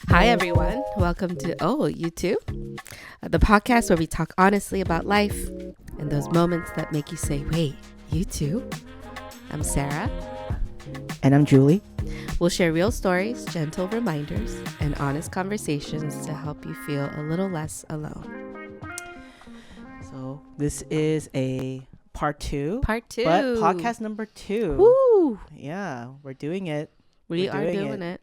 Hi, everyone. Welcome to You Too, the podcast where we talk honestly about life and those moments that make you say, wait, you too? I'm Sarah. And I'm Julie. We'll share real stories, gentle reminders, and honest conversations to help you feel a little less alone. So this is a part two. Part two. But podcast number 2. Woo! Yeah, we're doing it. We are doing it.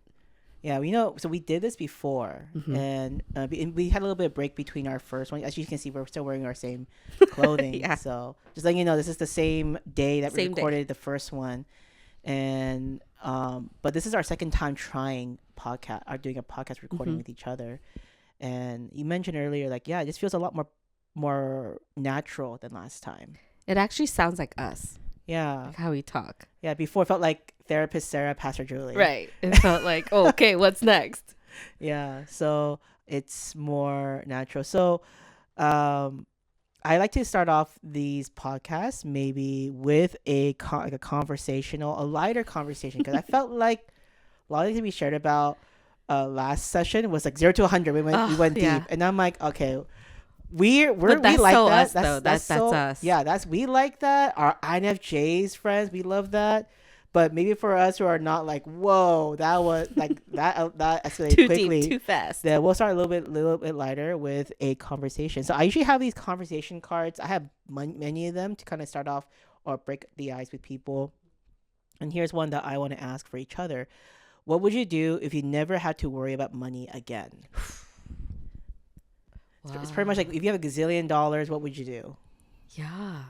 Yeah, we know. So we did this before, and we had a little bit of break between our first one. As you can see, we're still wearing our same clothing. Yeah. So just letting you know, this is the same day that we Same day. recorded the first one, and but this is our second time trying doing a podcast recording with each other. And you mentioned earlier, like, yeah, it just feels a lot more natural than last time. It actually sounds like us, Yeah, like how we talk. yeah. Before it felt like therapist Sarah, Pastor Julie. Right. It felt like, oh, okay, what's next? Yeah, so it's more natural. So I like to start off these podcasts maybe with a lighter conversation, because I felt like a lot of things we shared about last session was like 0 to 100. We went yeah. deep, and I'm like, okay, we that's like so that. us, though. That's us. Yeah, we like that. Our INFJ's friends, we love that. But maybe for us who are not like, whoa, that was like that escalated Too quickly. deep, too fast. Then we'll start a little bit lighter with a conversation. So I usually have these conversation cards. I have many of them to kind of start off or break the ice with people. And here's one that I want to ask for each other. What would you do if you never had to worry about money again? Wow. It's pretty much like, if you have a gazillion dollars, what would you do? Yeah.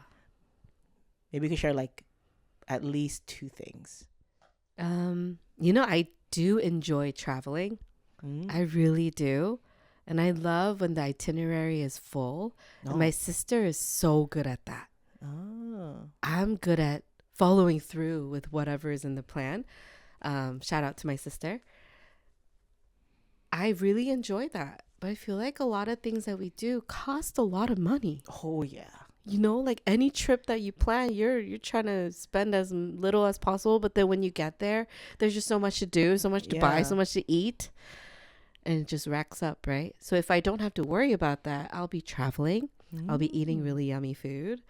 Maybe we could share like at least 2 things. I do enjoy traveling. I really do. And I love when the itinerary is full. No. And my sister is so good at that. Oh. I'm good at following through with whatever is in the plan. Shout out to my sister. I really enjoy that. But I feel like a lot of things that we do cost a lot of money. Oh, yeah. Like any trip that you plan, you're trying to spend as little as possible. But then when you get there, there's just so much to do, so much to buy, so much to eat. And it just racks up, right? So if I don't have to worry about that, I'll be traveling. I'll be eating really yummy food.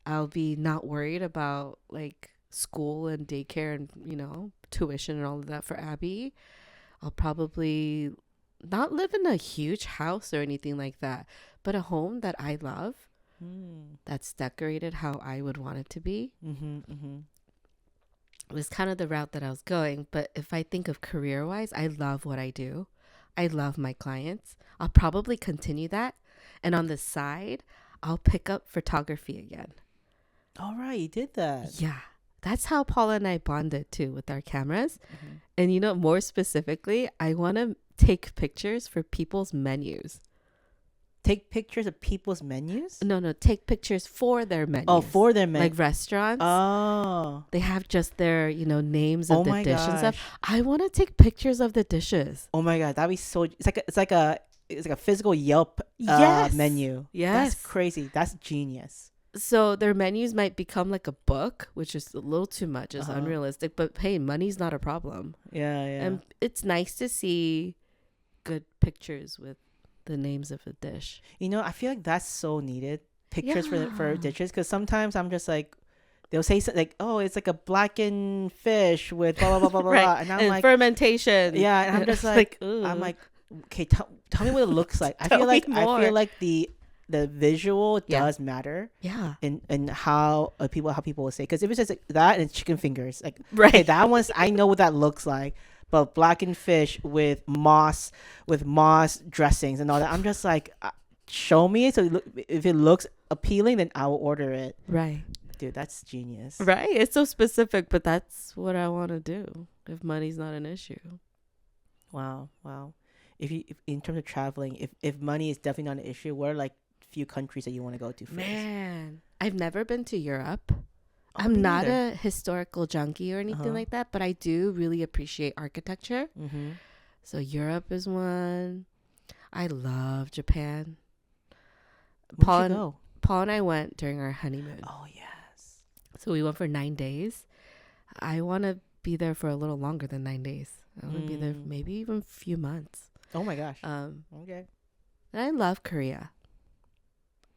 I'll be not worried about like school and daycare and, tuition and all of that for Abby. I'll probably not live in a huge house or anything like that, but a home that I love, that's decorated how I would want it to be. It was kind of the route that I was going. But if I think of career-wise, I love what I do. I love my clients. I'll probably continue that. And on the side, I'll pick up photography again. All right, you did that. Yeah. That's how Paula and I bonded too, with our cameras. And more specifically, I want to take pictures for people's menus. Take pictures of people's menus? No, take pictures for their menus. Oh, for their menus. Like restaurants. Oh. They have just their, names of the dish and stuff. Gosh. I want to take pictures of the dishes. Oh my God, that'd be so. It's like a physical Yelp Yes. menu. Yes. That's crazy. That's genius. So their menus might become like a book, which is a little too much. It's unrealistic. But hey, money's not a problem. Yeah. And it's nice to see good pictures with the names of a dish. I feel like that's so needed. Pictures for Yeah. dishes, because sometimes I'm just like, they'll say something like, oh, it's like a blackened fish with blah blah blah blah Right. blah, and I'm And like, fermentation. yeah, and I'm just like, I'm like, okay, tell me what it looks like. I Tell feel me like more. the visual Yeah. does matter. Yeah. And how people will say, because if it's just like that and it's chicken fingers, like, Right. okay, that one's, I know what that looks like. But blackened fish with moss dressings and all that, I'm just like, show me it. So if it looks appealing, then I will order it. Right. Dude, that's genius. Right. It's so specific, but that's what I want to do if money's not an issue. Wow. If in terms of traveling, if money is definitely not an issue, what are like few countries that you want to go to first? Man, I've never been to Europe. Oh, I'm me not neither. a historical junkie or anything like that, but I do really appreciate architecture. So Europe is one. I love Japan. Where'd you go? Paul and I went during our honeymoon. Oh, yes. So we went for 9 days. I want to be there for a little longer than 9 days. I want to be there maybe even a few months. Oh my gosh. Okay. And I love Korea,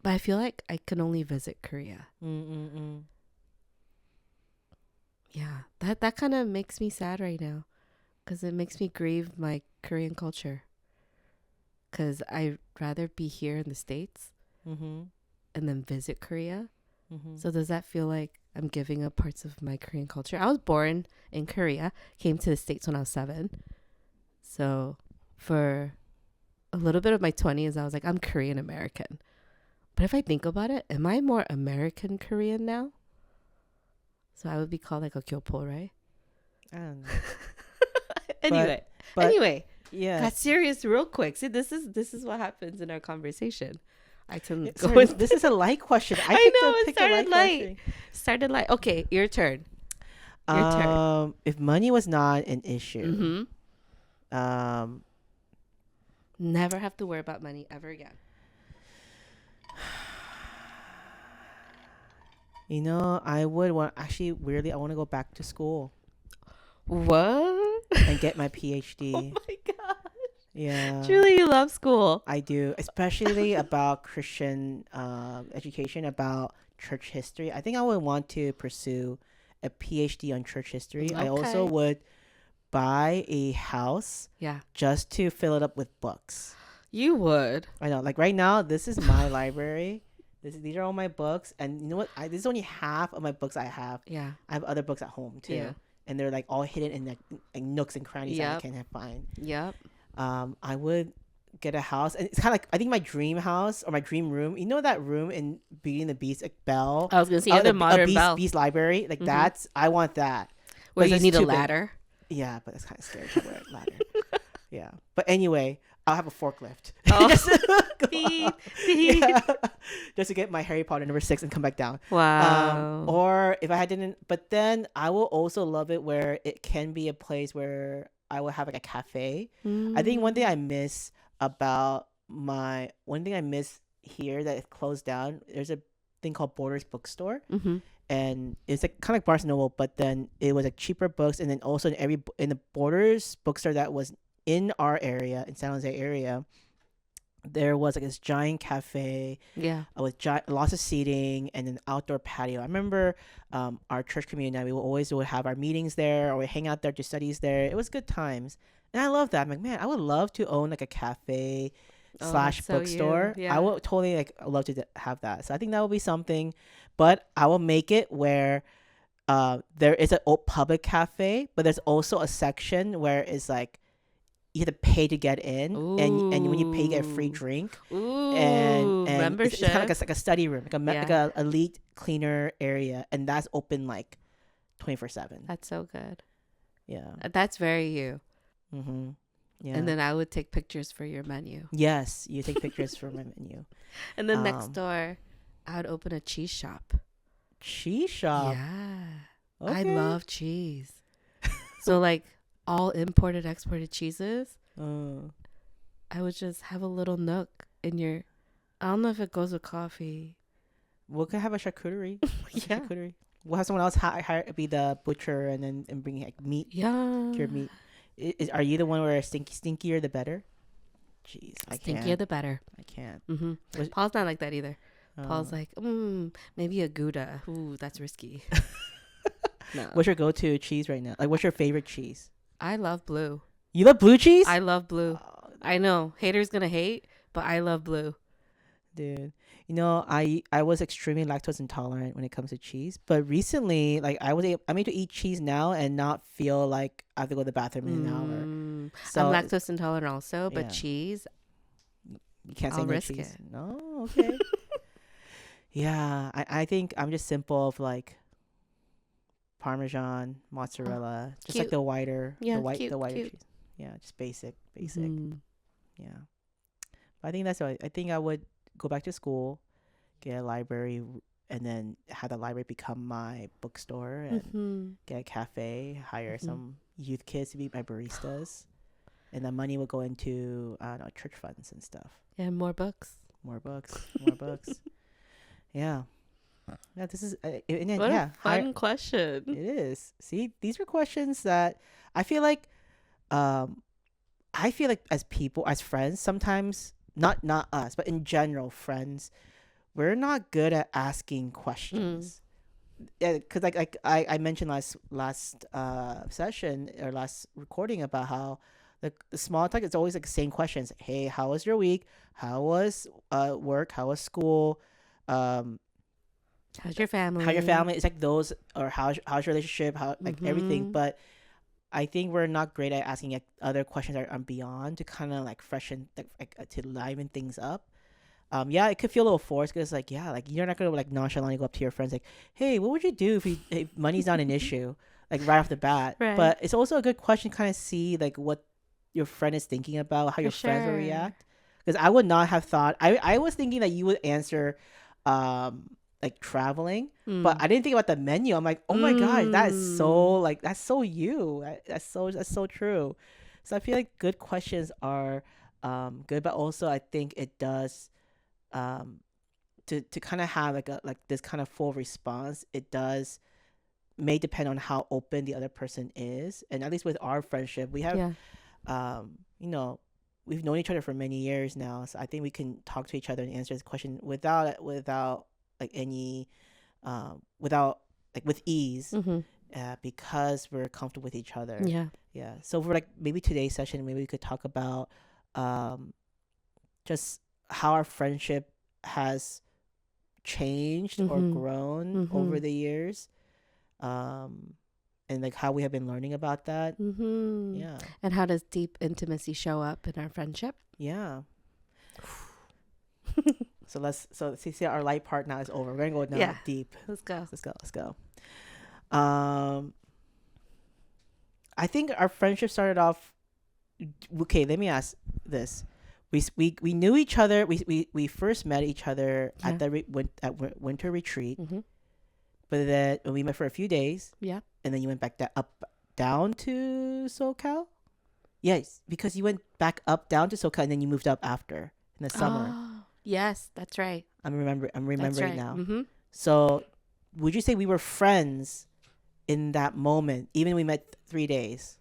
but I feel like I can only visit Korea. Yeah, that kind of makes me sad right now, because it makes me grieve my Korean culture. Because I'd rather be here in the States and then visit Korea. So does that feel like I'm giving up parts of my Korean culture? I was born in Korea, came to the States when I was 7. So for a little bit of my 20s, I was like, I'm Korean American. But if I think about it, am I more American Korean now? So I would be called like a kyopo, right? I don't know. Anyway, yeah, got serious real quick. See, this is what happens in our conversation. I tend to go. Sorry, this is a light question. I know it started light. Started light. Okay, your turn. Your turn. If money was not an issue, never have to worry about money ever again. You know, I would want, actually, weirdly, I want to go back to school. What? And get my PhD. Oh my gosh. Yeah. Truly, you love school. I do, especially about Christian education, about church history. I think I would want to pursue a PhD on church history. Okay. I also would buy a house just to fill it up with books. You would. I know. Like right now, this is my library. These are all my books, and you know what? This is only half of my books I have. Yeah, I have other books at home too, and they're like all hidden in like nooks and crannies that I can't find. Yep. I would get a house, and it's kind of like, I think my dream house or my dream room. You know that room in Beauty and the Beast, like Belle. I was gonna say the modern Belle. Beast library, like I want that. Where you need a ladder. Yeah, but it's kind of scary to wear a ladder. Yeah, but anyway. I'll have a forklift. Oh. Just to get my Harry Potter number 6 and come back down. Wow. Or if I didn't, but then I will also love it where it can be a place where I will have like a cafe. I think one thing I miss here that it closed down, there's a thing called Borders Bookstore. And it's like kind of like Barnes & Noble, but then it was like cheaper books. And then also in the Borders Bookstore that was in our area, in San Jose area, there was like this giant cafe with lots of seating and an outdoor patio. I remember our church community and I, would have our meetings there, or we hang out there, do studies there. It was good times. And I love that. I'm like, man, I would love to own like a cafe / bookstore. I would totally love to have that. So I think that would be something, but I will make it where there is a public cafe, but there's also a section where it's like, you have to pay to get in, and when you pay, you get a free drink. And membership. It's kind of like a study room, like a elite cleaner area, and that's open like 24/7. That's so good. Yeah, that's very you. Yeah. And then I would take pictures for your menu. Yes, you take pictures for my menu. And then next door, I would open a cheese shop. Cheese shop. Yeah, okay. I love cheese. So like, all imported, exported cheeses. I would just have a little nook in your. I don't know if it goes with coffee. We could have a charcuterie. Charcuterie. We'll have someone else be the butcher and bring like meat. Yeah. Cured meat. Are you the one where stinkier the better? Jeez, I can't. Stinkier the better. I can't. Paul's not like that either. Paul's like, maybe a Gouda. Ooh, that's risky. No. What's your go-to cheese right now? Like, what's your favorite cheese? I love blue. You love blue cheese? I love blue. I know. Haters gonna hate, but I love blue. Dude. You know, I was extremely lactose intolerant when it comes to cheese. But recently, like, I'm able to eat cheese now and not feel like I have to go to the bathroom in an hour. So, I'm lactose intolerant also, but cheese, you can't say no cheese. It. No, okay. Yeah, I think I'm just simple of like Parmesan, mozzarella, just cute. Like the whiter, the whiter cute. cheese. Yeah, just basic. Yeah, but I think that's what I think. I would go back to school, get a library, and then have the library become my bookstore, and get a cafe, hire some youth kids to be my baristas, and the money would go into church funds and stuff. Yeah, more books. More books. Yeah. Yeah, this is and then, What yeah, a fun question. it is. See, these are questions that I feel like um as people, as friends, sometimes not us, but in general, friends, we're not good at asking Mm. questions. Yeah, because I mentioned last session or last recording about how the small talk, it's always like the same questions. Hey, how was your week? How was work? How was school? Um, How's your how your family? family? It's like those, or how's your relationship? How, like, everything. Mm-hmm. But I think we're not great at asking like other questions that are beyond, to kind of like freshen, to liven things up. Yeah, it could feel a little forced because, like, yeah, like, you're not gonna like nonchalantly go up to your friends like, hey, what would you do if money's not an issue, like, right off the bat. Right. But it's also a good question to kind of see like what your friend is thinking about, how For your friends will sure. react. Because I would not have thought, I was thinking that you would answer like traveling, but Mm. I didn't think about the menu. I'm like, oh my gosh, that is so, Mm. like, that's so you. That's so true. So I feel like good questions are good, but also I think it does um to kind of have like this kind of full response. It does may depend on how open the other person is, and at least with our friendship, we have Yeah. you know, we've known each other for many years now, so I think we can talk to each other and answer this question without like any without like with ease, Mm-hmm. because we're comfortable with each other. Yeah. Yeah, so for like maybe today's session, maybe we could talk about um just how our friendship has changed or Mm-hmm. grown Mm-hmm. over the years, um and like how we have been learning about that. Mm-hmm. Yeah. And how does deep intimacy show up in our friendship? Yeah. So see, our light part now is over. We're gonna go now Yeah. deep. Let's go. Let's go. um I think our friendship started off, okay, let me ask this. We knew each other. We first met each other Yeah. at winter retreat. Mm-hmm. But then we met for a few days, Yeah. and then you went back down to SoCal. Yes, because you went back up down to SoCal, and then you moved up after in the summer. Oh, yes, that's right. I'm That's remembering right. now. Mm-hmm. So, would you say we were friends in that moment, even we met 3 days?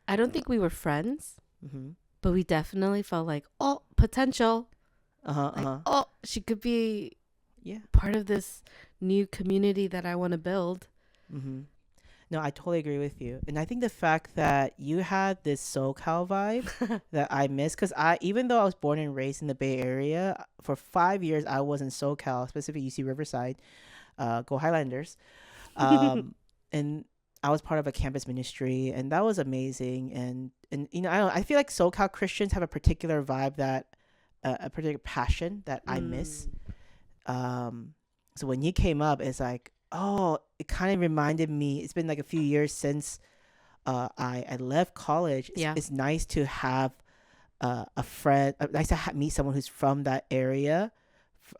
I don't think we were friends, Mm-hmm. but we definitely felt like, oh, potential. Like, Uh-huh. oh, she could be Yeah. part of this new community that I want to build. Mm-hmm. No, I totally agree with you. And I think the fact that you had this SoCal vibe that I miss, because even though I was born and raised in the Bay Area, for 5 years I was in SoCal, specifically UC Riverside. Go Highlanders. And I was part of a campus ministry, and that was amazing. And you know, I feel like SoCal Christians have a particular vibe, that a particular passion that I miss. So when you came up, it's like, oh, it kind of reminded me. It's been like a few years since I left college. Yeah. It's nice to have a friend. Nice to meet someone who's from that area,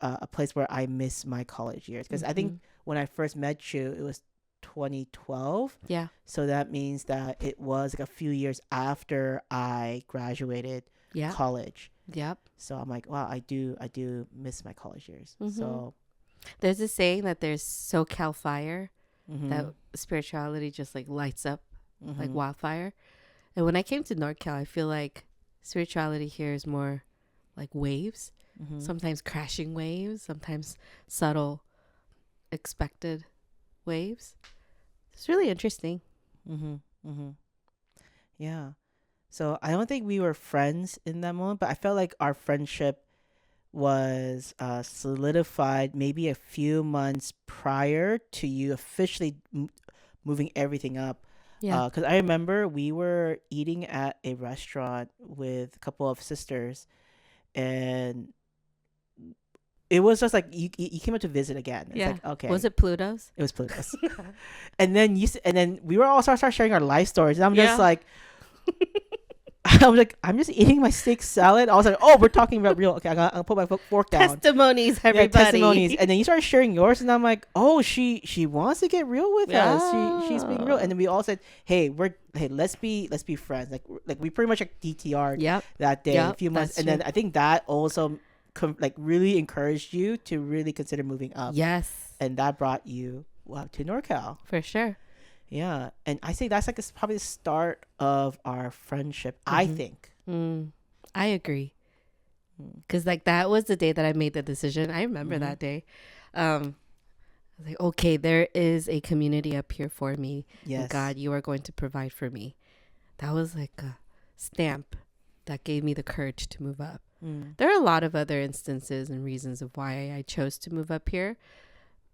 a place where I miss my college years. Because I think when I first met you, it was 2012. Yeah. So that means that it was like a few years after I graduated Yeah. college. Yep. So I'm like, wow, I do miss my college years. So There's a saying that there's SoCal fire, mhm, that spirituality just like lights up like mhm, wildfire. And when I came to NorCal, I feel like spirituality here is more like waves, mhm, sometimes crashing waves, sometimes subtle, expected waves. It's really interesting. mhm, mhm. Yeah. So I don't think we were friends in that moment, but I felt like our friendship was solidified maybe a few months prior to you officially moving everything up. Yeah. Because I remember we were eating at a restaurant with a couple of sisters, and it was just like you came up to visit again. It's Yeah. like, okay, Was it Pluto's? it was Pluto's. And then and then we were all start sharing our life stories, and I'm Yeah. just like, I'm like, I'm just eating my steak salad. I was like, oh, we're talking about real. Okay, I'll put my fork down. Testimonies, Yeah, everybody. testimonies. And then you started sharing yours, and I'm like, oh, she wants to get real with us. She's being real. And then we all said, hey, let's be friends. Like we pretty much like DTR'd Yep. that day, Yep, a few months, that's and then I think that also like really encouraged you to really consider moving up. Yes. and that brought you to NorCal. For sure. Yeah, and I say that's like probably the start of our friendship. I think. I agree. Because like that was the day that I made the decision. I remember that day. I was like, okay, there is a community up here for me. Yes. And God, you are going to provide for me. That was like a stamp that gave me the courage to move up. There are a lot of other instances and reasons of why I chose to move up here,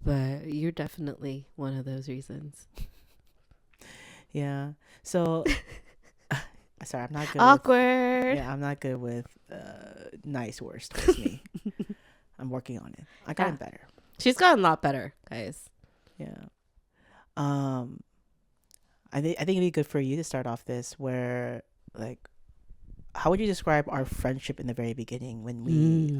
but you're definitely one of those reasons. Yeah. So, sorry, I'm not good. Awkward. I'm not good with nice words towards me. I'm working on it. I gotten better. She's gotten a lot better, guys. Yeah. I think it'd be good for you to start off this where, like, how would you describe our friendship in the very beginning when we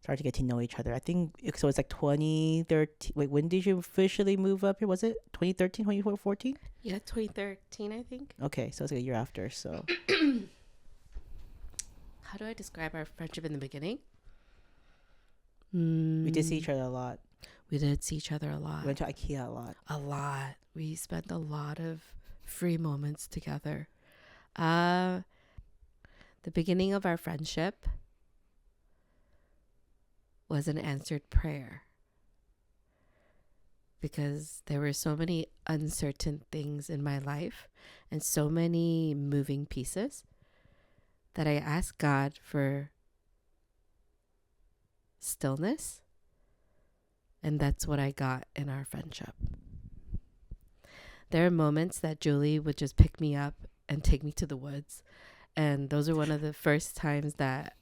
started to get to know each other? I think so. It's like 2013. Wait, when did you officially move up here? Was it 2013, 2014? Yeah, 2013, I think. Okay, so it's like a year after. So, how do I describe our friendship in the beginning? We did see each other a lot. We did see each other a lot. We went to IKEA a lot. A lot. We spent a lot of free moments together. The beginning of our friendship was an answered prayer. Because there were so many uncertain things in my life and so many moving pieces that I asked God for stillness. And that's what I got in our friendship. There are moments that Julie would just pick me up and take me to the woods. And those are one of the first times that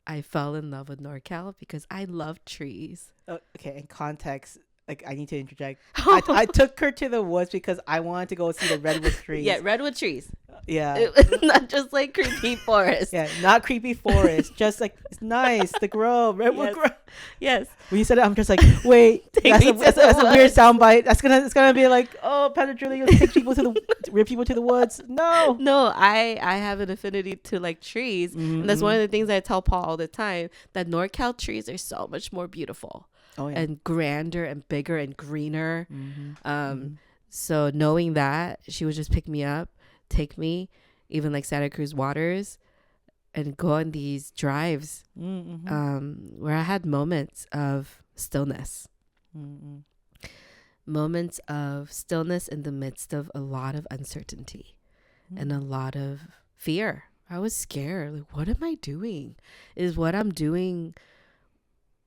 I fell in love with NorCal because I love trees. Okay, in context, like I need to interject. I took her to the woods because I wanted to go see the redwood trees. Yeah, redwood trees. Yeah. Not just like creepy forest. Yeah, not creepy forest. Just like it's nice, the grove, redwood grove. Yes. When you said it, I'm just like, wait, that's a weird soundbite. It's gonna be like, oh, Pastor Julie, take people to the woods. No, I have an affinity to like trees, and that's one of the things I tell Paul all the time. That NorCal trees are so much more beautiful, and grander and bigger and greener. So knowing that, she would just pick me up, take me, even like Santa Cruz Waters, and go on these drives where I had moments of stillness. Moments of stillness in the midst of a lot of uncertainty and a lot of fear. I was scared. Like, what am I doing? Is what I'm doing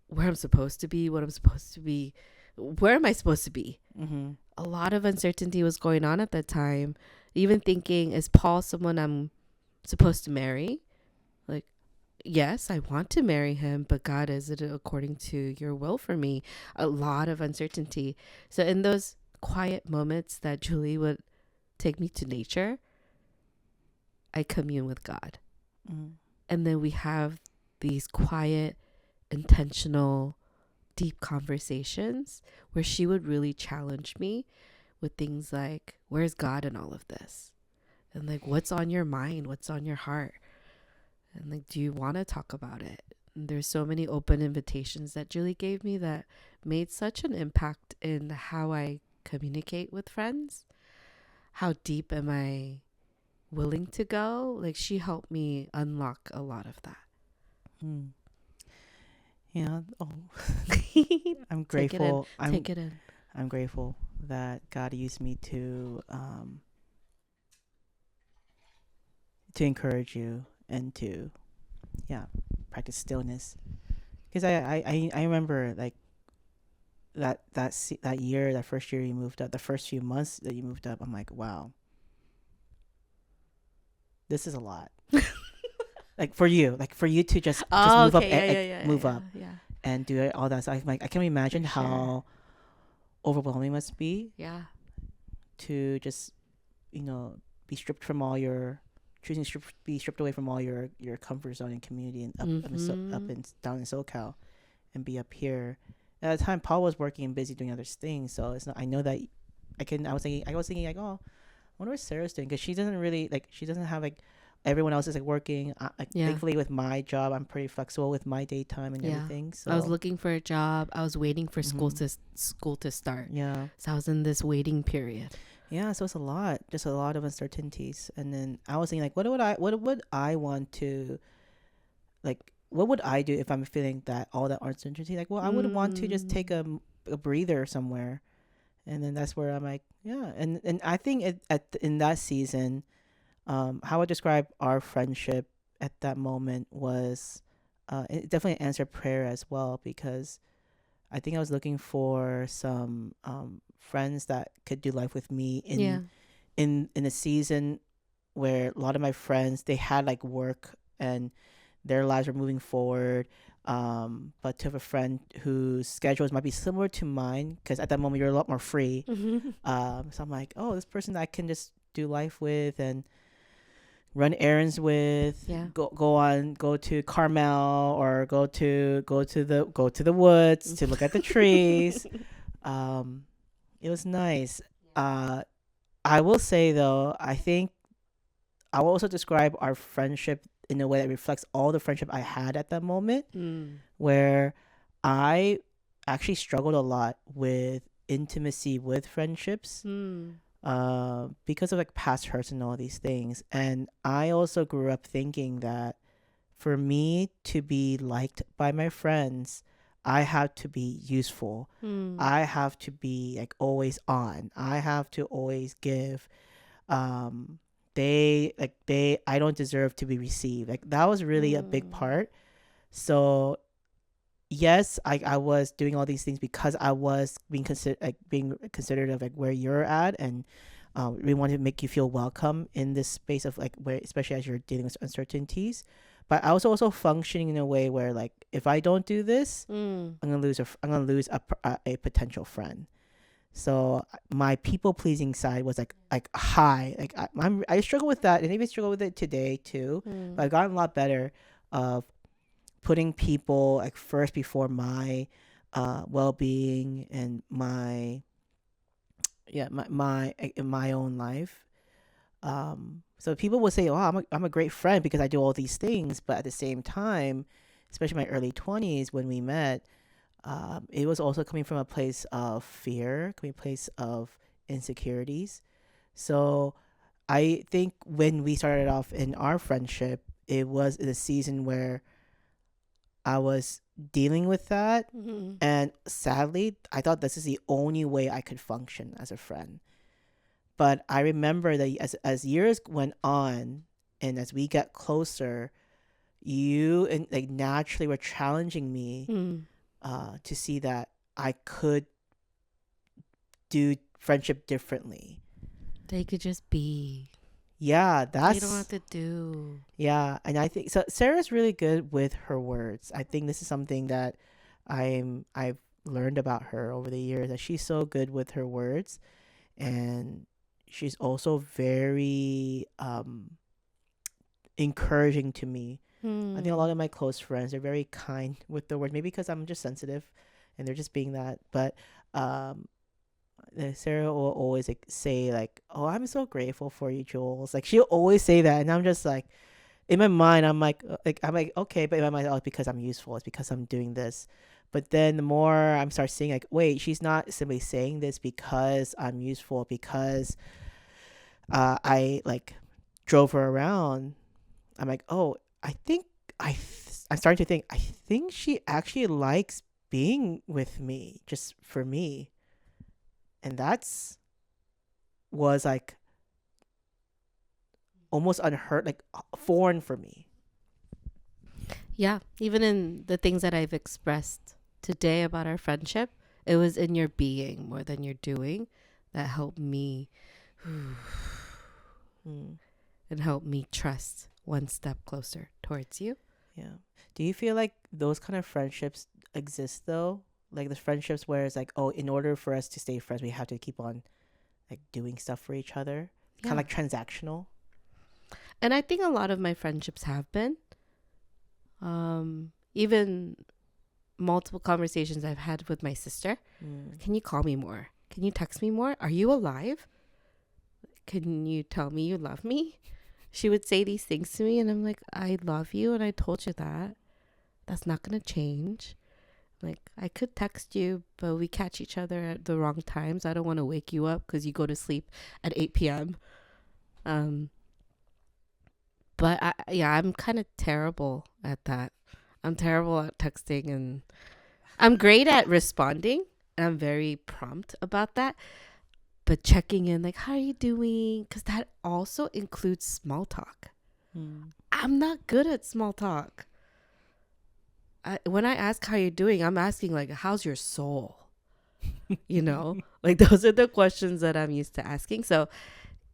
where I'm supposed to be? What I'm supposed to be? Where am I supposed to be? A lot of uncertainty was going on at that time. Even thinking, is Paul someone I'm supposed to marry? Like, yes, I want to marry him, but God, is it according to your will for me? A lot of uncertainty. So in those quiet moments that Julie would take me to nature, I commune with God. And then we have these quiet, intentional, deep conversations where she would really challenge me with things like, where's God in all of this? And like, what's on your mind? What's on your heart? And like, do you want to talk about it? And there's so many open invitations that Julie gave me that made such an impact in how I communicate with friends. How deep am I willing to go? Like, she helped me unlock a lot of that. Yeah. Oh, I'm grateful. Take it in. I'm grateful that God used me to encourage you and to practice stillness, because I remember like that year, that first year you moved up, the first few months that you moved up, I'm like, wow, this is a lot. Like for you to just move up and do it, all that. So I'm like, I can imagine how overwhelming it must be. Yeah. To just, be stripped from all your be stripped away from all your comfort zone and community and up and down in SoCal and be up here. At the time, Paul was working and busy doing other things, so it's not. I know that I was thinking like, oh, I wonder what Sarah's doing, because she doesn't really she doesn't have like everyone else is like working. Yeah. Thankfully, with my job, I'm pretty flexible with my daytime and Yeah. everything. So I was looking for a job. I was waiting for school Mhm. to start. Yeah. So I was in this waiting period. Yeah, so it's a lot, just a lot of uncertainties. And then I was thinking, like, what would I want to, like, what would I do if I'm feeling that all that uncertainty? Like, well, I would want to just take a breather somewhere. And then that's where I'm like, yeah. And I think in that season, how I describe our friendship at that moment was, it definitely answered prayer as well, because I think I was looking for some friends that could do life with me Yeah. in a season where a lot of my friends, they had like work and their lives were moving forward. But to have a friend whose schedules might be similar to mine, because at that moment you're a lot more free. So I'm like, oh, this person I can just do life with and run errands with. Yeah. Go to Carmel, or go to the woods to look at the trees. It was nice. I will say though, I think I will also describe our friendship in a way that reflects all the friendship I had at that moment, where I actually struggled a lot with intimacy with friendships, because of like past hurts and all these things. And I also grew up thinking that for me to be liked by my friends, I have to be useful. I have to be like always on. I have to always give. I don't deserve to be received. Like that was really a big part. So yes, I was doing all these things because I was being considered of like where you're at, and we wanted to make you feel welcome in this space of like where, especially as you're dealing with uncertainties. But I was also functioning in a way where like if I don't do this, I'm gonna lose a potential friend. So my people pleasing side was like high. Like I struggle with that, and even struggle with it today too. But I've gotten a lot better of putting people like first before my well being and my in my own life. So people will say, "Oh, I'm a great friend because I do all these things," but at the same time, especially my early 20s when we met, it was also coming from a place of fear, coming from a place of insecurities. So I think when we started off in our friendship, it was in a season where I was dealing with that. And sadly, I thought this is the only way I could function as a friend. But I remember that as years went on and as we got closer, you and like naturally were challenging me to see that I could do friendship differently. They could just be. Yeah, They don't have to do. Yeah, and I think so. Sarah's really good with her words. I think this is something that I've learned about her over the years, that she's so good with her words, and she's also very encouraging to me. I think a lot of my close friends are very kind with the words, maybe because I'm just sensitive and they're just being that. But Sarah will always like say like, "Oh, I'm so grateful for you, Jules." Like she'll always say that, and I'm just like, in my mind, I'm like okay, but in my mind, oh, it's because I'm useful. It's because I'm doing this. But then the more I'm start seeing like, wait, she's not simply saying this because I'm useful, because I like drove her around. I'm like, oh, I think I'm starting to think I think she actually likes being with me just for me. And that's was like almost unheard, like foreign for me. Yeah, even in the things that I've expressed today about our friendship, it was in your being more than your doing that helped me and helped me trust one step closer towards you. Yeah. Do you feel like those kind of friendships exist though? Like the friendships where it's like, oh, in order for us to stay friends, we have to keep on like doing stuff for each other, kind of like transactional. And I think a lot of my friendships have been, even multiple conversations I've had with my sister. Can you call me more? Can you text me more? Are you alive? Can you tell me you love me? she would say these things to me, and I'm like, I love you, and I told you that. That's not gonna change. Like, I could text you, but we catch each other at the wrong times. I don't want to wake you up because you go to sleep at 8 p.m. But I'm kind of terrible at that. I'm terrible at texting, and I'm great at responding. And I'm very prompt about that. But checking in, like, how are you doing? Because that also includes small talk. I'm not good at small talk. When I ask how you're doing, I'm asking, like, how's your soul? You know, like, those are the questions that I'm used to asking. So,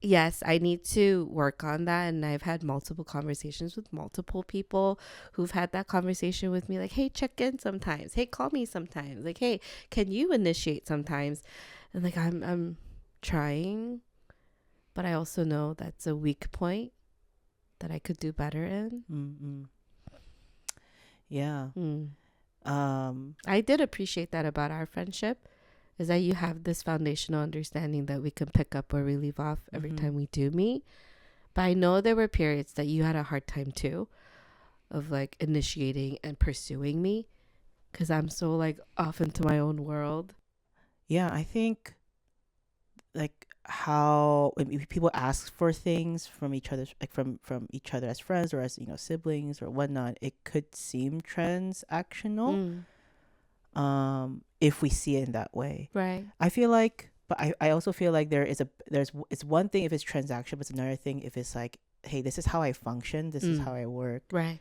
yes, I need to work on that. And I've had multiple conversations with multiple people who've had that conversation with me. Like, hey, check in sometimes. Hey, call me sometimes. Like, hey, can you initiate sometimes? And like, I'm trying, but I also know that's a weak point that I could do better in. Mm-mm. Yeah. I did appreciate that about our friendship, is that you have this foundational understanding that we can pick up where we leave off every time we do meet. But I know there were periods that you had a hard time too, of like initiating and pursuing me, because I'm so like off into my own world. Yeah, I think like how when people ask for things from each other, like from each other as friends or as siblings or whatnot, it could seem transactional. If we see it in that way, Right. I feel like, but I also feel like it's one thing if it's transaction, but it's another thing if it's like, hey, this is how I function, this is how I work, Right.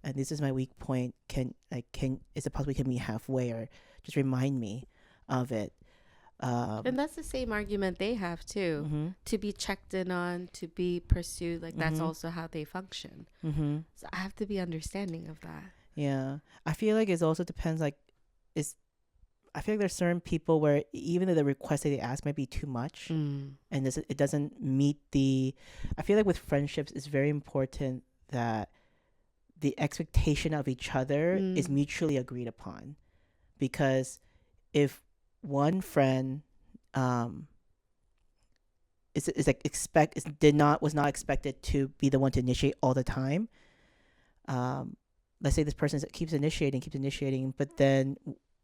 and this is my weak point. Is it possible we can meet halfway, or just remind me of it? And that's the same argument they have too. Mm-hmm. To be checked in on, to be pursued, like that's also how they function. So I have to be understanding of that. Yeah, I feel like it also depends. Like, I feel like there's certain people where even though the request that they ask might be too much, and it doesn't meet the. I feel like with friendships, it's very important that the expectation of each other is mutually agreed upon, because if one friend was not expected to be the one to initiate all the time, let's say this person keeps initiating, but then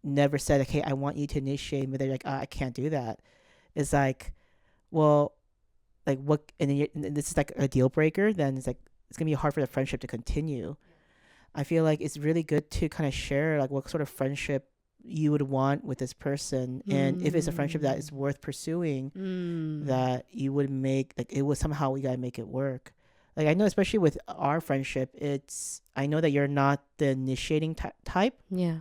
never said, okay, I want you to initiate, but they're like, I can't do that. It's like, well, like what, and this is like a deal breaker, then it's like, it's gonna be hard for the friendship to continue. I feel like it's really good to kind of share like what sort of friendship you would want with this person, and if it's a friendship that is worth pursuing, that you would make, like, it was somehow we gotta make it work. Like, I know, especially with our friendship, I know that you're not the initiating type. Yeah.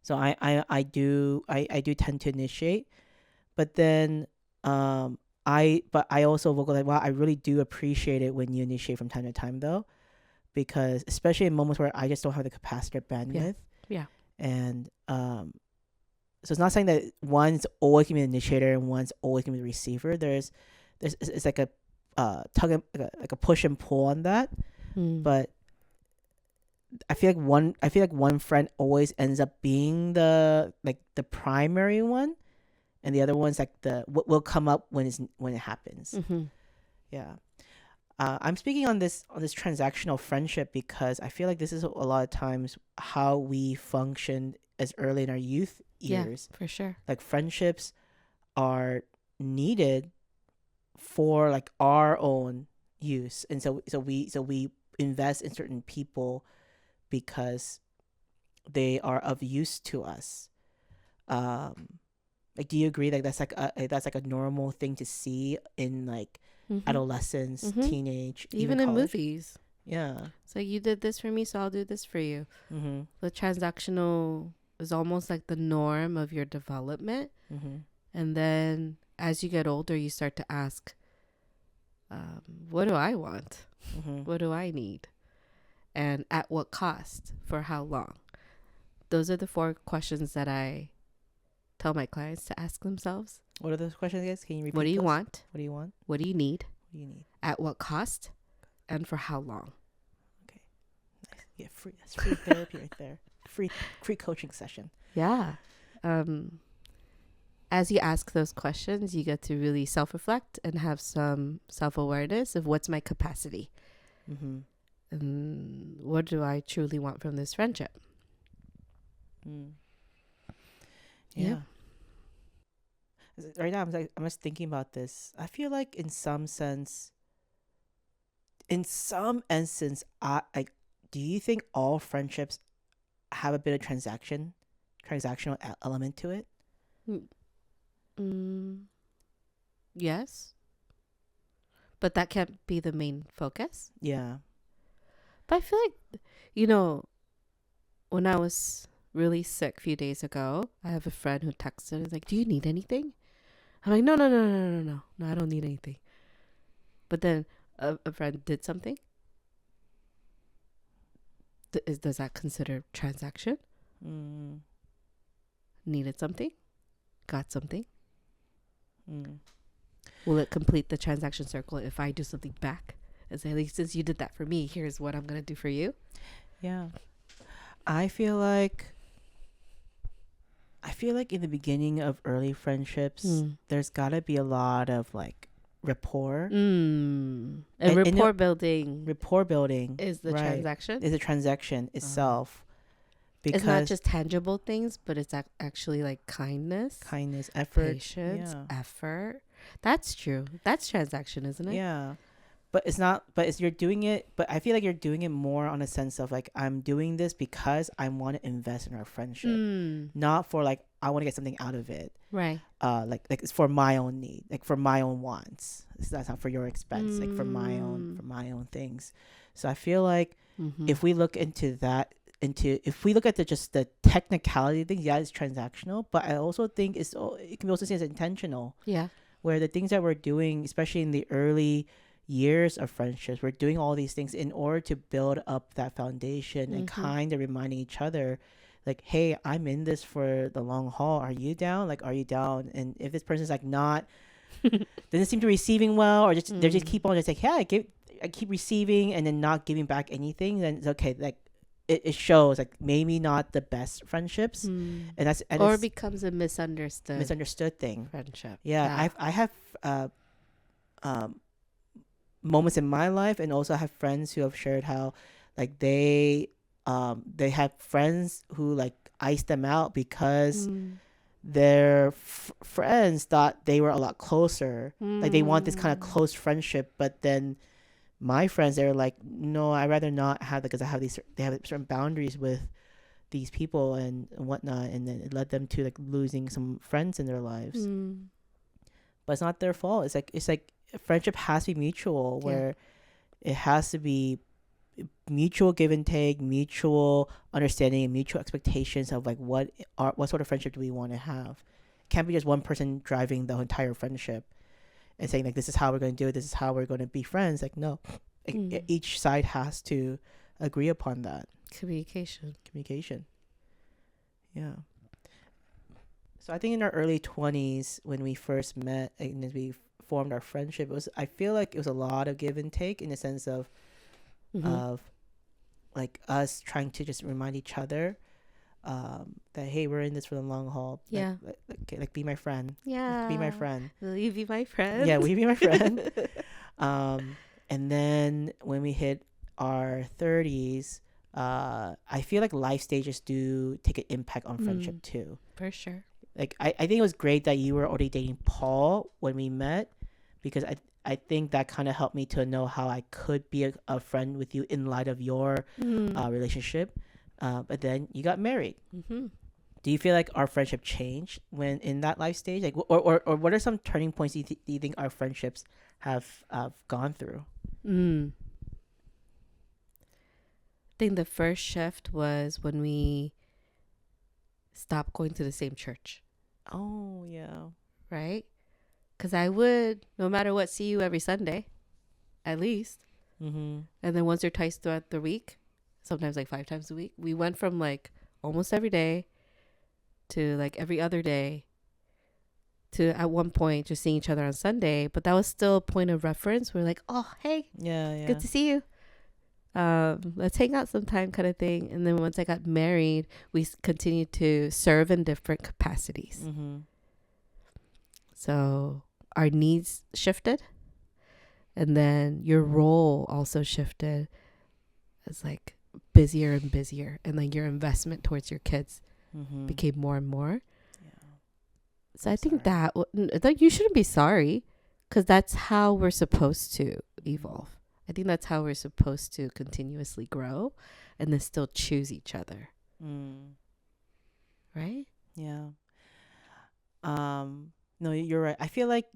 So I do tend to initiate, but then I also vocal like, wow, I really do appreciate it when you initiate from time to time though, because especially in moments where I just don't have the capacity or bandwidth. Yeah. And so it's not saying that one's always gonna be the initiator and one's always gonna be the receiver. It's like a like a push and pull on that. But I feel like one friend always ends up being the primary one, and the other one's like what will come up when it happens. Yeah. I'm speaking on this transactional friendship because I feel like this is a lot of times how we functioned as early in our youth years. Yeah, for sure. Like, friendships are needed for like our own use, and so we invest in certain people because they are of use to us. Like, do you agree that that's like a normal thing to see in like adolescence, teenage, even in college? movies? Yeah. So you did this for me, so I'll do this for you. The transactional is almost like the norm of your development. And then as you get older, you start to ask, what do I want? What do I need? And at what cost? For how long? Those are the 4 questions that I tell my clients to ask themselves. What are those questions, guys? Can you repeat? What do you those? want? What do you want? What do you need? What do you need? At what cost? And for how long? Okay. Nice. Yeah, free. That's free therapy right there. Free coaching session. Yeah. And as you ask those questions, you get to really self-reflect and have some self-awareness of what's my capacity. Mm-hmm. And what do I truly want from this friendship? Mm. Yeah. Right now, I'm just thinking about this. I feel like in some instance, do you think all friendships have a bit of transactional element to it? Yes, but that can't be the main focus. Yeah. But I feel like, when I was really sick a few days ago, I have a friend who texted and is like, "Do you need anything?" I'm like, no, I don't need anything. But then a friend did something. Does that consider transaction? Mm. Needed something, got something. Mm. Will it complete the transaction circle if I do something back? And say, like, since you did that for me, here's what I'm gonna do for you. Yeah. I feel like in the beginning of early friendships, there's gotta be a lot of like rapport. And rapport building. Rapport building is the transaction. Is a transaction itself. Because it's not just tangible things, but it's actually like kindness, effort, patience, effort. That's true. That's transaction, isn't it? Yeah. But it's not, you're doing it, but I feel like you're doing it more on a sense of like, I'm doing this because I want to invest in our friendship, not for like, I want to get something out of it. Right. Like it's for my own need, like for my own wants. That's not for your expense, like for my own things. So I feel like if we look into that, if we look at just the technicality things, yeah, it's transactional, but I also think it can be also seen as intentional. Yeah. Where the things that we're doing, especially in the early years of friendships, we're doing all these things in order to build up that foundation and kind of reminding each other, like, hey, I'm in this for the long haul. Are you down? Like, are you down? And if this person's like not, doesn't seem to be receiving well, or just they just keep on just like, yeah, I keep receiving and then not giving back anything, then it's okay. Like, it shows like maybe not the best friendships, and or it becomes a misunderstood thing. Friendship. Yeah. I have moments in my life, and also I have friends who have shared how like they have friends who like iced them out because their friends thought they were a lot closer, like they want this kind of close friendship, but then my friends, they're like, no, I'd rather not have that because they have certain boundaries with these people and whatnot, and then it led them to like losing some friends in their lives. But it's not their fault. It's like friendship has to be mutual, where it has to be mutual give and take, mutual understanding, and mutual expectations of like what sort of friendship do we want to have. It can't be just one person driving the entire friendship and saying like, this is how we're going to do it, this is how we're going to be friends. Like, no, each side has to agree upon that. Communication. Yeah. So I think in our early 20s, when we first met and as we formed our friendship, I feel like it was a lot of give and take, in the sense of like us trying to just remind each other that, hey, we're in this for the long haul. Yeah. Like be my friend. Yeah. Be my friend. Will you be my friend? Yeah, will you be my friend? And then when we hit our 30s, I feel like life stages do take an impact on friendship too. For sure. Like I think it was great that you were already dating Paul when we met, because I think that kind of helped me to know how I could be a friend with you in light of your relationship. But then you got married. Do you feel like our friendship changed when in that life stage? Like, or what are some turning points do you think our friendships have gone through? I think the first shift was when we stopped going to the same church. Oh, yeah. Right? Because I would, no matter what, see you every Sunday, at least. And then once or twice throughout the week, sometimes like 5 times a week. We went from like almost every day to like every other day to at one point just seeing each other on Sunday. But that was still a point of reference. We're like, oh, hey, good to see you. Let's hang out sometime, kind of thing. And then once I got married, we continued to serve in different capacities. So our needs shifted, and then your role also shifted. It's like busier and busier, and like your investment towards your kids became more and more. Yeah. So I think that you shouldn't be sorry, because that's how we're supposed to evolve. I think that's how we're supposed to continuously grow, and then still choose each other. Right? Yeah. No, you're right. I feel like,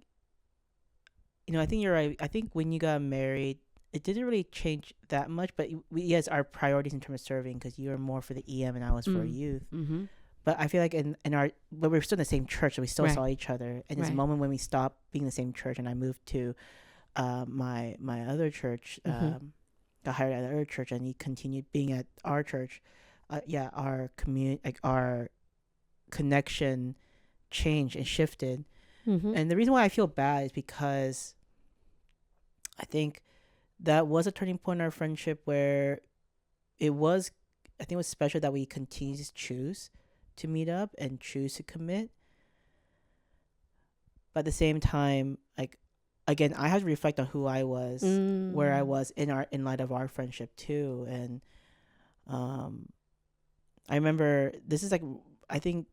I think you're right. I think when you got married, it didn't really change that much, but yes, our priorities in terms of serving, because you were more for the EM and I was for youth. Mm-hmm. But I feel like but we were still in the same church, so we still saw each other. And there's a moment when we stopped being in the same church, and I moved to my other church, got hired at our church, and he continued being at our church. Our community, like our connection, changed and shifted. And the reason why I feel bad is because I think that was a turning point in our friendship where I think it was special that we continued to choose to meet up and choose to commit. But at the same time, like, again, I had to reflect on who I was, where I was in light of our friendship too. And I remember this is like, I think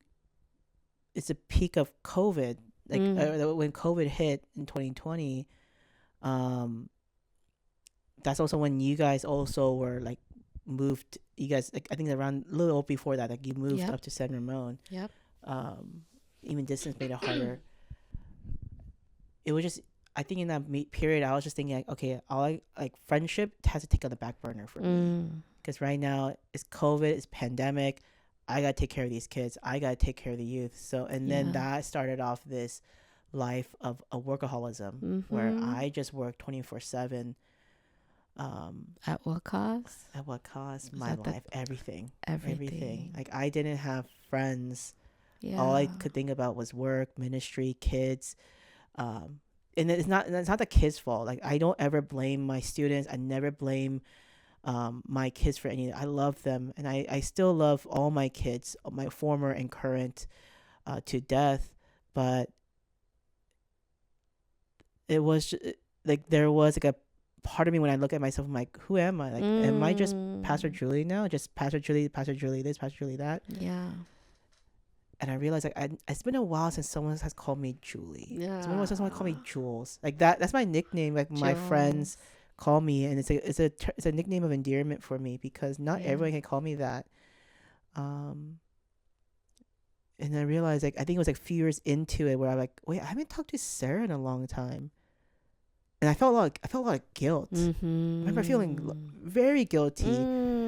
it's a peak of COVID, like when COVID hit in 2020. That's also when you guys also were like moved. You guys, like, I think around a little before that, like you moved up to San Ramon. Yep. Even distance made it harder. It was just, I think in that period, I was just thinking like, okay, like friendship has to take on the back burner for me, because right now it's COVID, it's pandemic. I gotta take care of these kids. I gotta take care of the youth. So, and then that started off this life of a workaholism where I just work 24/7. At what cost? At what cost? My life, everything. Like, I didn't have friends. All I could think about was work, ministry, kids. And it's not the kids' fault. Like, I don't ever blame my students. I never blame my kids for anything. I love them, and I still love all my kids, my former and current, to death. But it was just, like, there was like a part of me when I look at myself, I'm like, who am I? Like, am I just Pastor Julie now? Just Pastor Julie this, Pastor Julie that? Yeah. And I realized, like, it's been a while since someone has called me Julie. Yeah. It's been a while since someone called me Jules. Like, that's my nickname. Like, my friends call me, and it's a nickname of endearment for me, because not everyone can call me that. And I realized, like, I think it was like a few years into it where I'm like, wait, I haven't talked to Sarah in a long time. And I felt a lot of guilt. I remember feeling very guilty.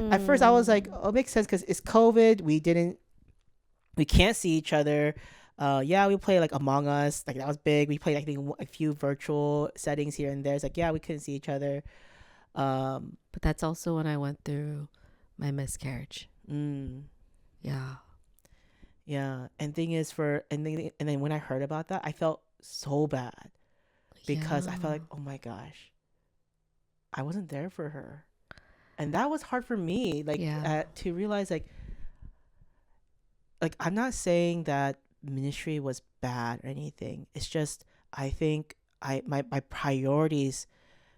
At first, I was like, "Oh, it makes sense because it's COVID. We can't see each other. We play like Among Us. Like, that was big. We played, I think, a few virtual settings here and there. It's like, we couldn't see each other. But that's also when I went through my miscarriage. Yeah. Yeah. And thing is, and then when I heard about that, I felt so bad. Because I felt like, oh my gosh, I wasn't there for her. And that was hard for me, like, to realize, like, I'm not saying that ministry was bad or anything. It's just, I think my priorities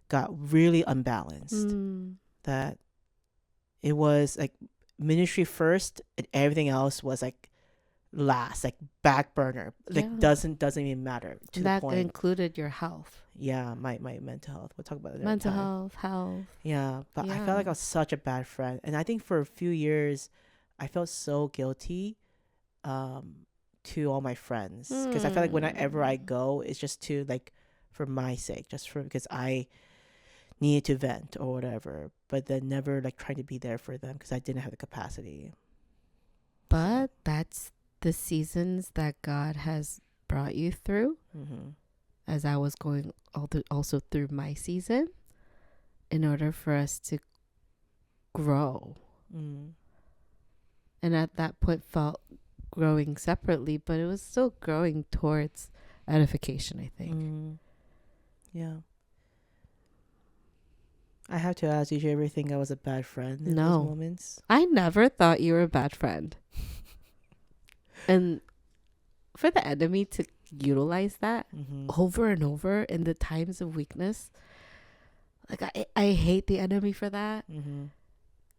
got really unbalanced. That it was like ministry first and everything else was like last, like back burner, like doesn't even matter to that the point. Included your health. My mental health. We'll talk about it. Mental health. Yeah, but I felt like I was such a bad friend, and I think for a few years I felt so guilty to all my friends, because I felt like whenever I go, it's just to, like, for my sake, just for because I needed to vent or whatever, but then never like trying to be there for them because I didn't have the capacity. But that's the seasons that God has brought you through, as I was going also through my season, in order for us to grow. And at that point felt growing separately, but it was still growing towards edification, I think. Yeah. I have to ask, did you ever think I was a bad friend in those moments? I never thought you were a bad friend. And for the enemy to utilize that over and over in the times of weakness. Like I hate the enemy for that,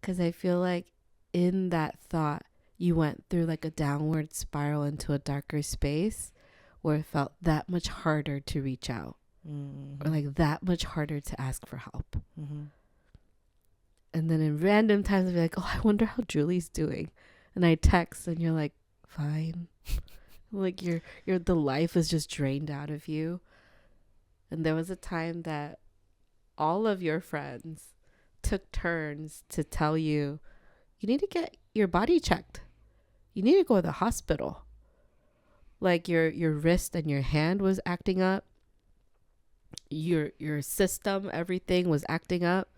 because I feel like in that thought you went through like a downward spiral into a darker space where it felt that much harder to reach out, or like that much harder to ask for help. And then in random times I'd be like, oh, I wonder how Julie's doing, and I text and you're like, fine. Like your the life is just drained out of you. And there was a time that all of your friends took turns to tell you, you need to get your body checked. You need to go to the hospital. Like your wrist and your hand was acting up. Your system, everything was acting up.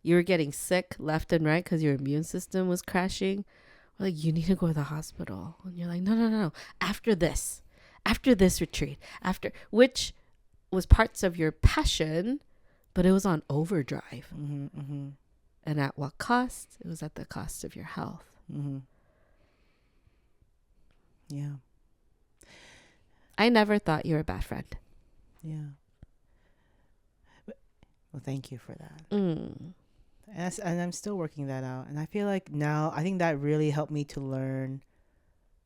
You were getting sick left and right because your immune system was crashing. We're like, you need to go to the hospital. And you're like, no. After this retreat, which was parts of your passion, but it was on overdrive. And at what cost? It was at the cost of your health. Yeah. I never thought you were a bad friend. Yeah. Well, thank you for that. And I'm still working that out. And I feel like now, I think that really helped me to learn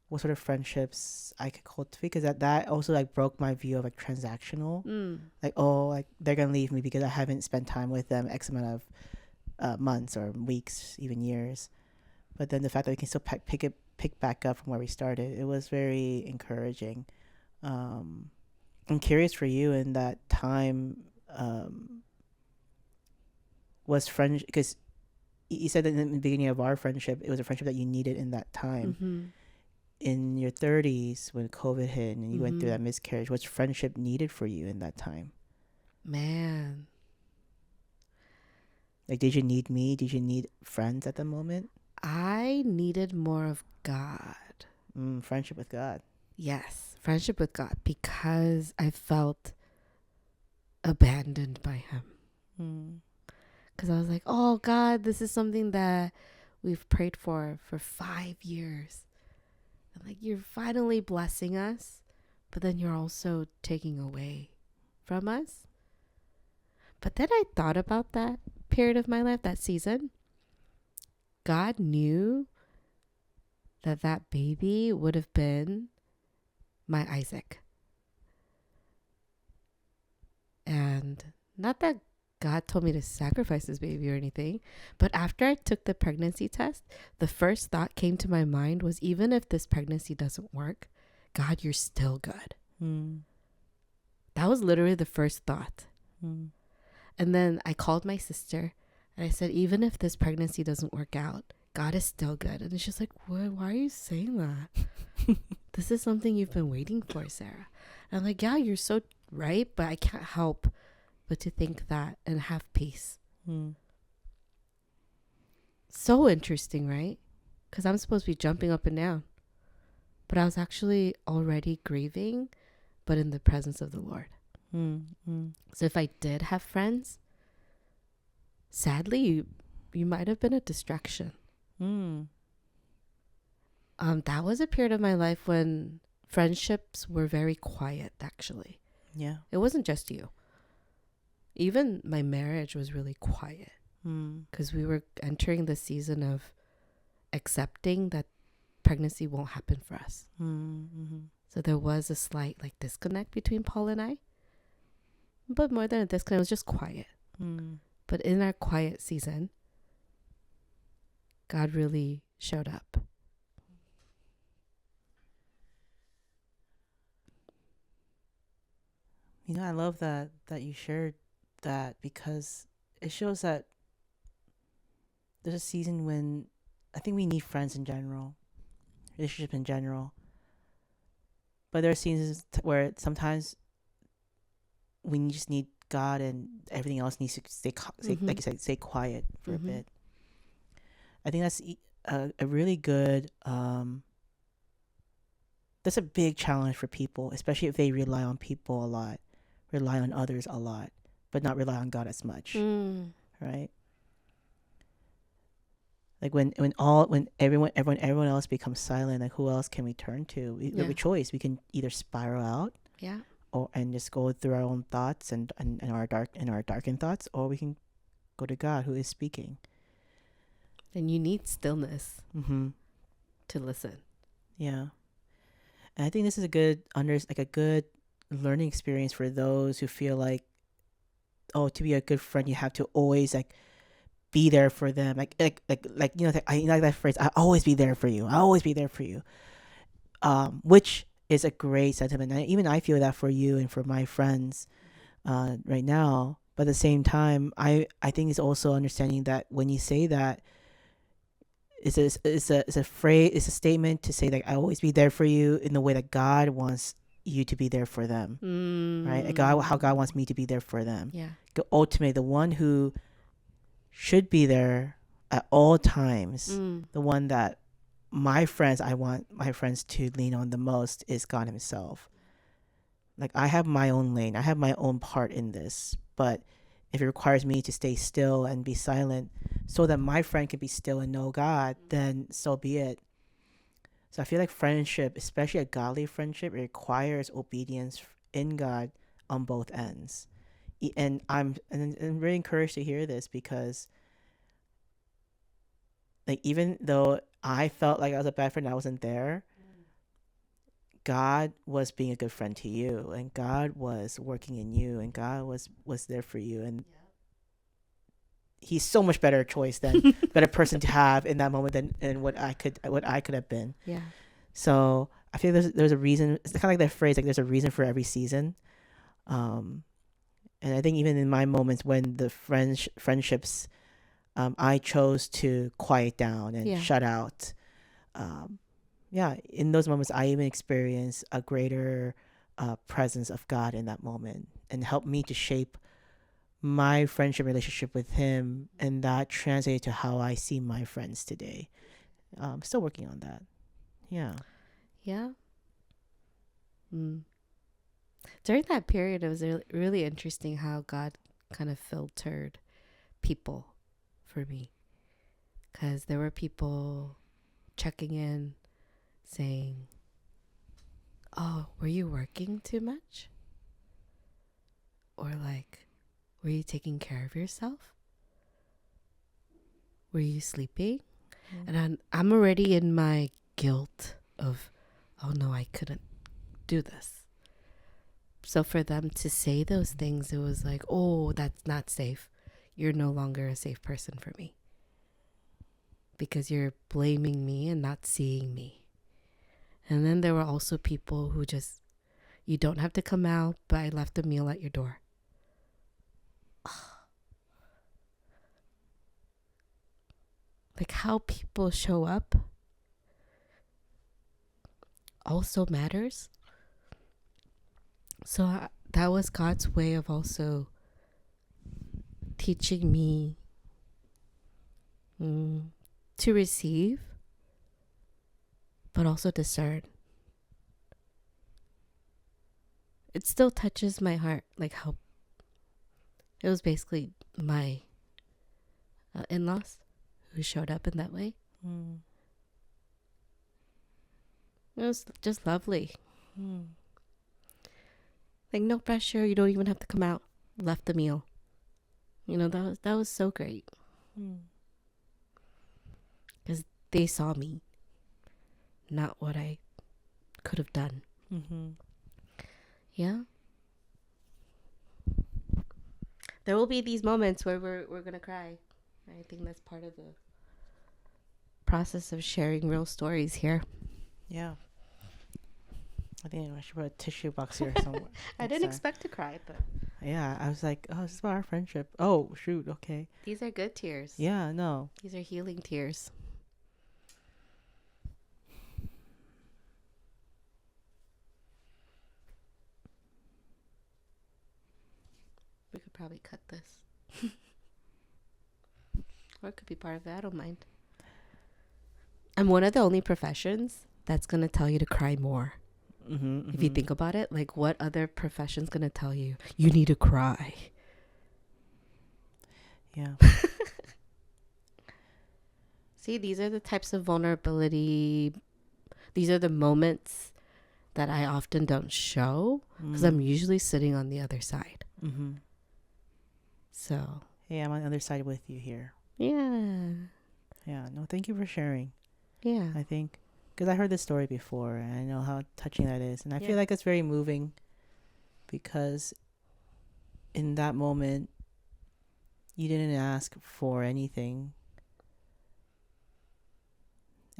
what sort of friendships I could cultivate, because that also like broke my view of like transactional. Like, oh, like they're gonna leave me because I haven't spent time with them X amount of months or weeks, even years. But then the fact that we can still pick back up from where we started, it was very encouraging. I'm curious for you in that time. Was friend, because you said that in the beginning of our friendship, it was a friendship that you needed in that time. In your 30s, when COVID hit and you went through that miscarriage, what's friendship needed for you in that time? Man. Like, did you need me? Did you need friends at the moment? I needed more of God. Friendship with God. Yes, friendship with God, because I felt abandoned by Him. Because I was like, oh, God, this is something that we've prayed for 5 years. And like, you're finally blessing us, but then you're also taking away from us. But then I thought about that period of my life, that season. God knew that baby would have been my Isaac. And not that God told me to sacrifice this baby or anything, but after I took the pregnancy test, the first thought came to my mind was, even if this pregnancy doesn't work, God, you're still good. That was literally the first thought. And then I called my sister and I said, even if this pregnancy doesn't work out, God is still good. And she's like, what? Why are you saying that? This is something you've been waiting for, Sarah. And I'm like, yeah, you're so right, but I can't help but to think that and have peace. So interesting, right? Because I'm supposed to be jumping up and down, but I was actually already grieving, but in the presence of the Lord. So if I did have friends, sadly, you might have been a distraction. That was a period of my life when friendships were very quiet, actually. Yeah. It wasn't just you. Even my marriage was really quiet, because we were entering the season of accepting that pregnancy won't happen for us. So there was a slight like disconnect between Paul and I. But more than a disconnect, it was just quiet. But in our quiet season, God really showed up. You know, I love that you shared that, because it shows that there's a season when I think we need friends in general, relationship in general. But there are seasons where sometimes we just need God, and everything else needs to stay like you said, stay quiet for a bit. I think that's a really good. That's a big challenge for people, especially if they rely on people a lot, rely on others a lot, but not rely on God as much, right? Like when everyone else becomes silent, like who else can we turn to? We have a choice. We can either spiral out, Yeah. or and just go through our own thoughts and our darkened thoughts, or we can go to God who is speaking. And you need stillness Mm-hmm. to listen. Yeah. And I think this is a good learning experience for those who feel like, oh, to be a good friend, you have to always like be there for them. I like that phrase. I always be there for you. I always be there for you. Which is a great sentiment. Even I feel that for you and for my friends, right now. But at the same time, I think it's also understanding that when you say that, it's a phrase, it's a statement to say that I always be there for you in the way that God wants you to be there for them, right? Like how God wants me to be there for them. Yeah. Ultimately, the one who should be there at all times, the one that I want my friends to lean on the most is God Himself. Like I have my own lane, I have my own part in this, but if it requires me to stay still and be silent so that my friend can be still and know God, then so be it. So I feel like friendship, especially a godly friendship, it requires obedience in God on both ends. And I'm really encouraged to hear this because, like, even though I felt like I was a bad friend, I wasn't there. God was being a good friend to you, and God was working in you, and God was there for you, and He's so much better choice than better person to have in that moment than what I could have been. Yeah. So I feel there's a reason. It's kind of like that phrase, like there's a reason for every season. And I think even in my moments when the friendships, I chose to quiet down and shut out. In those moments, I even experience a greater presence of God in that moment, and helped me to shape my friendship relationship with Him, and that translated to how I see my friends today. Still working on that. Yeah. During that period, it was really interesting how God kind of filtered people for me, because there were people checking in saying, oh, were you working too much? Or like, were you taking care of yourself? Were you sleeping? And I'm already in my guilt of, oh no, I couldn't do this. So for them to say those things, it was like, oh, that's not safe. You're no longer a safe person for me, because you're blaming me and not seeing me. And then there were also people who just, you don't have to come out, but I left a meal at your door. Like how people show up also matters. So that was God's way of also teaching me to receive, but also discern. It still touches my heart, like how it was basically my in-laws who showed up in that way. It was just lovely. Like no pressure. You don't even have to come out. Left the meal. You know, that was so great. Because they saw me, not what I could have done. Yeah. There will be these moments where we're gonna cry. I think that's part of the process of sharing real stories here. Yeah. I think I should put a tissue box here somewhere. I didn't expect to cry, but yeah, I was like, oh, this is about our friendship. Oh, shoot, okay. These are good tears. Yeah, no. These are healing tears. We could probably cut this. Or it could be part of that. I don't mind. I'm one of the only professions that's going to tell you to cry more. If you think about it, like what other profession's going to tell you, you need to cry? Yeah. See, these are the types of vulnerability. These are the moments that I often don't show because I'm usually sitting on the other side. Mm-hmm. So, Hey, I'm on the other side with you here. yeah. Yeah. No, thank you for sharing. Yeah. I think because I heard this story before and I know how touching that is, and I Yeah. feel like it's very moving because in that moment you didn't ask for anything,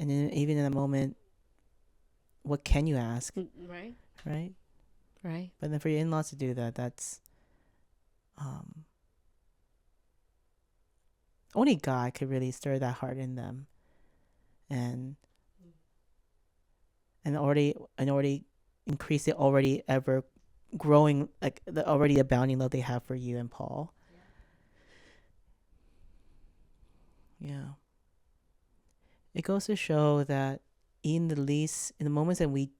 and then even in that moment, what can you ask, Right. right? Right. But then for your in-laws to do that, that's um only God could really stir that heart in them, and already increase the already ever growing, like the already abounding love they have for you and Paul. Yeah. It goes to show that in the moments that we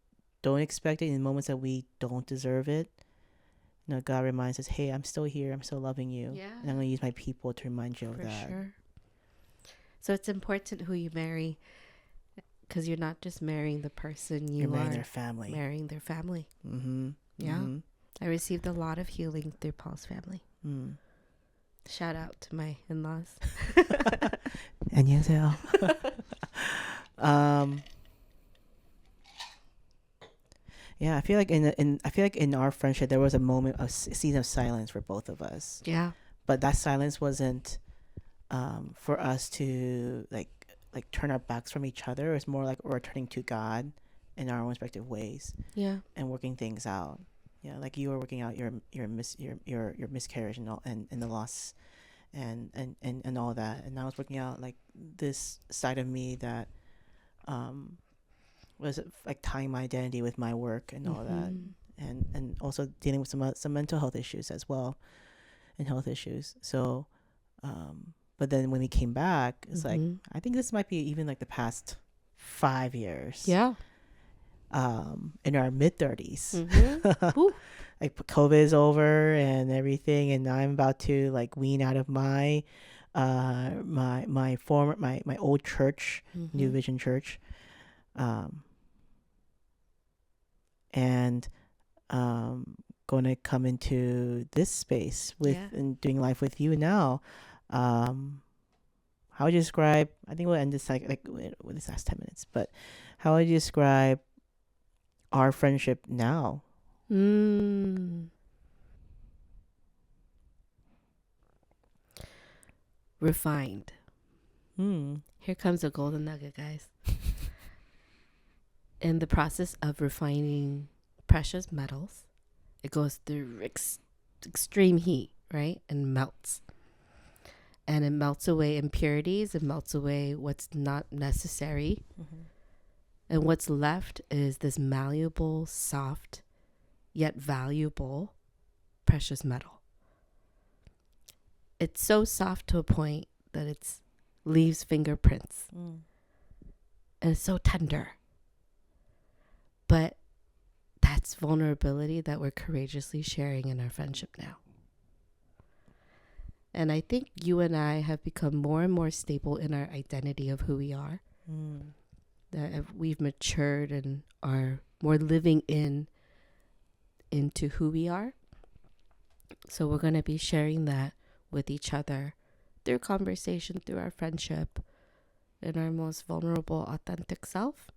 don't expect it, in the moments that we don't deserve it, God reminds us, hey, I'm still here. I'm still loving you. Yeah. And I'm going to use my people to remind you of For that. sure. So it's important who you marry because you're not just marrying the person, You're marrying are their family. marrying their family. Mm-hmm. Yeah. Mm-hmm. I received a lot of healing through Paul's family. Mm. Shout out to my in-laws. 안녕하세요. Yeah, I feel like in our friendship there was a moment of season of silence for both of us. Yeah. But that silence wasn't for us to like turn our backs from each other. It's more like we're turning to God in our own respective ways. Yeah. And working things out. Yeah, like you were working out your miscarriage and all, and the loss and all that, and I was working out like this side of me that was like tying my identity with my work and all that, and also dealing with some mental health issues as well, and health issues. So but then when we came back, it's like I think this might be even like the past 5 years. Yeah. In our mid-30s. Mm-hmm. Like COVID is over and everything, and I'm about to like wean out of my my old church, New Vision Church, and gonna come into this space with and doing life with you now. How would you describe? I think we'll end this like with this last 10 minutes, but how would you describe our friendship now? Refined. Here comes a golden nugget, guys. In the process of refining precious metals, it goes through extreme heat, right? And melts. And it melts away impurities. It melts away what's not necessary. And what's left is this malleable, soft, yet valuable precious metal. It's so soft to a point that it leaves fingerprints. And it's so tender. But that's vulnerability that we're courageously sharing in our friendship now. And I think you and I have become more and more stable in our identity of who we are. That we've matured and are more living into who we are. So we're going to be sharing that with each other through conversation, through our friendship, in our most vulnerable, authentic self,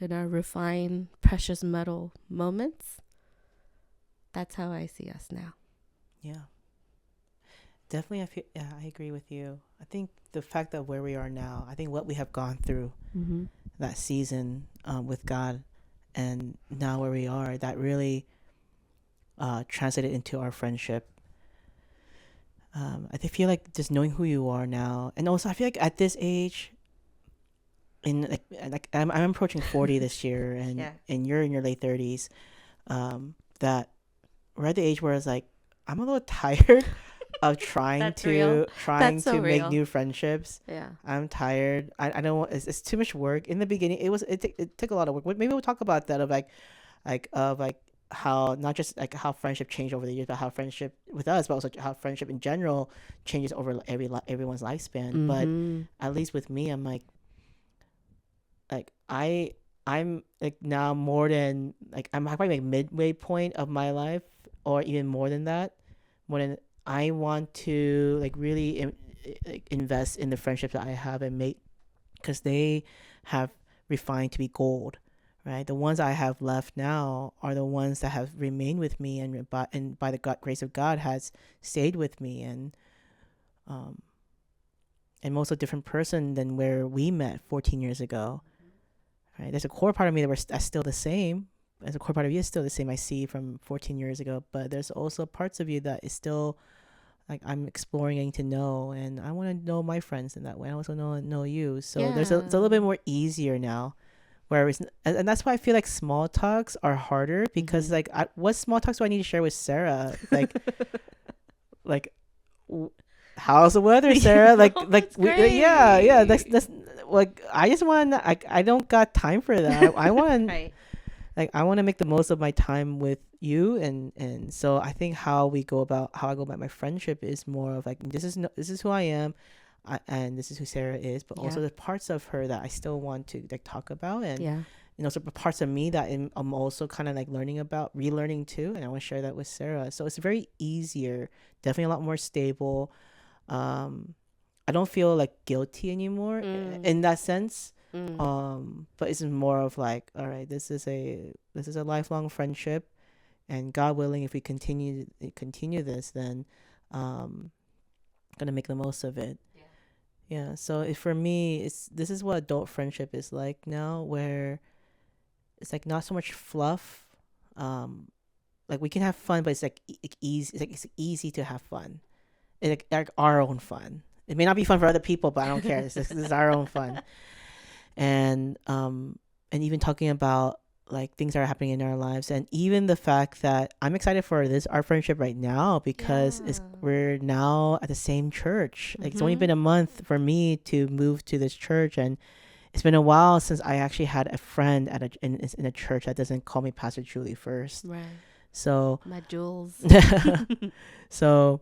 in our refined, precious metal moments. That's how I see us now. Yeah. Definitely, I agree with you. I think the fact that where we are now, I think what we have gone through that season with God, and now where we are, that really translated into our friendship. I feel like just knowing who you are now, and also I feel like at this age, in like I'm approaching 40 this year, and you're in your late 30s, that we're at the age where it's like I'm a little tired of trying to make new friendships. Yeah, I'm tired. I don't want. It's too much work. In the beginning, it took a lot of work. Maybe we'll talk about that of like how not just like how friendship changed over the years, but how friendship with us, but also how friendship in general changes over everyone's lifespan. But Mm-hmm. at least with me, I'm like I'm like now more than like I'm probably like midway point of my life, or even more than that. More than I want to like really like invest in the friendships that I have and make, because they have refined to be gold, right? The ones I have left now are the ones that have remained with me, and by the grace of God has stayed with me, um and most a different person than where we met 14 years ago, right? There's a core part of me that's still the same. There's a core part of you is still the same I see from 14 years ago, but there's also parts of you that is still like I'm exploring, getting to know, and I want to know my friends in that way. I also know you. So it's a little bit more easier now, where and that's why I feel like small talks are harder, because like what small talks do I need to share with Sarah? Like how's the weather, Sarah? Yeah. That's like I just want I don't got time for that. I want Right. like I want to make the most of my time with you, and so I think how I go about my friendship is more of like this is who I am, and this is who Sarah is, but also Yeah. the parts of her that I still want to like talk about, and Yeah. so parts of me that I'm also kind of like relearning too, and I want to share that with Sarah. So it's very easier, definitely a lot more stable. um I don't feel like guilty anymore in that sense. But it's more of like, all right, this is a lifelong friendship, and God willing, if we continue this, then gonna make the most of it. Yeah. So for me, this is what adult friendship is like now, where it's like not so much fluff. Like we can have fun, but it's like easy. It's easy to have fun. It's like our own fun. It may not be fun for other people, but I don't care. This is our own fun. And even talking about like things that are happening in our lives, and even the fact that I'm excited for our friendship right now, because we're now at the same church. Like it's only been a month for me to move to this church, and it's been a while since I actually had a friend in a church that doesn't call me Pastor Julie first. Right. So My jewels. so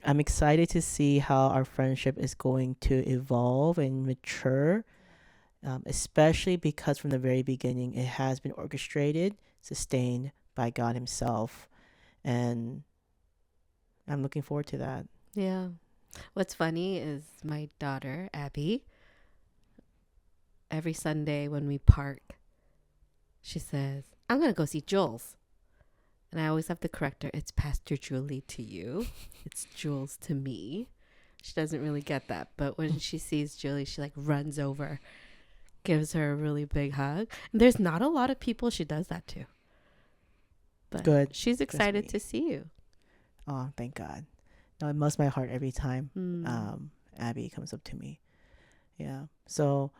I'm excited to see how our friendship is going to evolve and mature, especially because from the very beginning it has been orchestrated, sustained by God Himself, and I'm looking forward to that. Yeah. What's funny is my daughter, Abby, every Sunday when we park, she says, I'm going to go see Jules. And I always have to correct her. It's Pastor Julie to you. It's Jules to me. She doesn't really get that. But when she sees Julie, she like runs over, gives her a really big hug. And there's not a lot of people she does that to. But Good. she's excited to see you. Oh, thank God. No, it melts my heart every time Abby comes up to me. Yeah. So,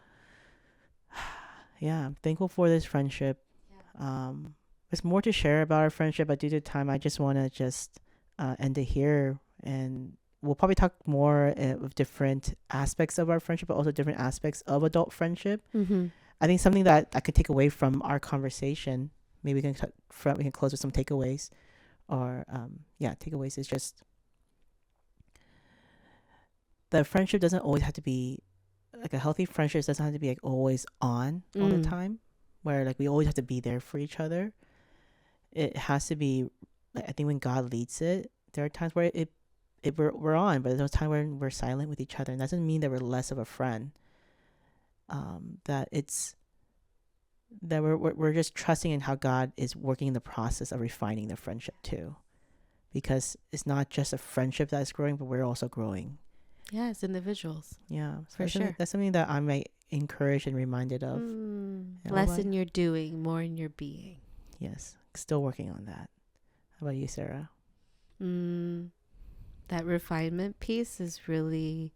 yeah, I'm thankful for this friendship. There's more to share about our friendship, but due to time, I just want to just end it here. And we'll probably talk more of different aspects of our friendship, but also different aspects of adult friendship. I think something that I could take away from our conversation, maybe we can close with some takeaways, or takeaways is just the friendship doesn't always have to be like a healthy friendship doesn't have to be like always on all the time, where like we always have to be there for each other. It has to be like, I think when God leads it, there are times where we're on, but there's times when we're silent with each other, and that doesn't mean that we're less of a friend. That it's that we're just trusting in how God is working in the process of refining the friendship too, because it's not just a friendship that's growing, but we're also growing. Yeah, as individuals. Yeah, so for sure. That's something that I'm like encouraged and reminded of. Less in your doing, more in your being. Yes, still working on that. How about you, Sarah? That refinement piece is really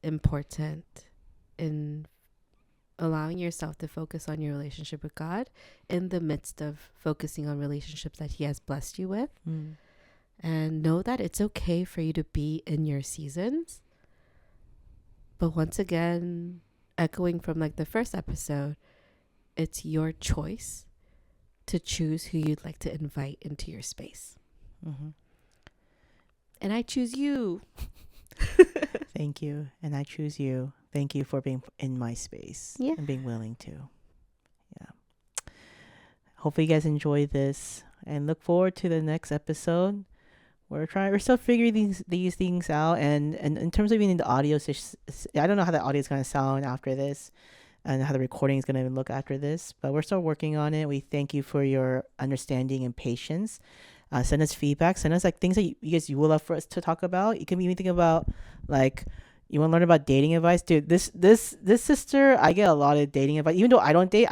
important in allowing yourself to focus on your relationship with God in the midst of focusing on relationships that He has blessed you with. And know that it's okay for you to be in your seasons. But once again, echoing from like the first episode, it's your choice to choose who you'd like to invite into your space. Mm-hmm. And I choose you. Thank you. And I choose you. Thank you for being in my space and being willing to. Yeah. Hopefully you guys enjoy this and look forward to the next episode. We're still figuring these things out, and in terms of even the audio, I don't know how the audio is going to sound after this and how the recording is going to look after this, but we're still working on it. We thank you for your understanding and patience. Send us feedback, send us like things that you would love for us to talk about. You can even think about like, you want to learn about dating advice, dude. This sister, I get a lot of dating advice. Even though I don't date,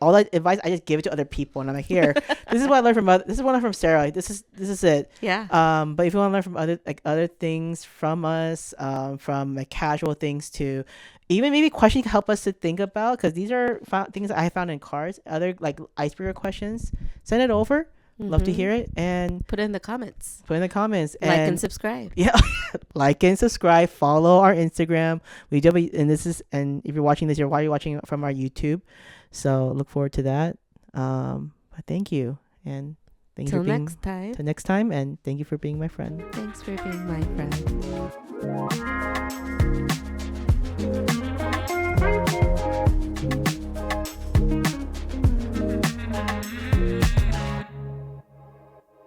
all that advice I just give it to other people, and I'm like, here, this is what I learned from this is what I learned from Sarah. This is it. Yeah. But if you want to learn from other things from us, from like casual things to even maybe questions to help us to think about, because these are things that I found in cards. Other like icebreaker questions, send it over. Love to hear it, and put it in the comments. Like and subscribe. Yeah, like and subscribe. Follow our Instagram. And if you're watching this, you're watching from our YouTube. So look forward to that. But thank you, and thank you for being next time. Till next time, and thank you for being my friend. Thanks for being my friend.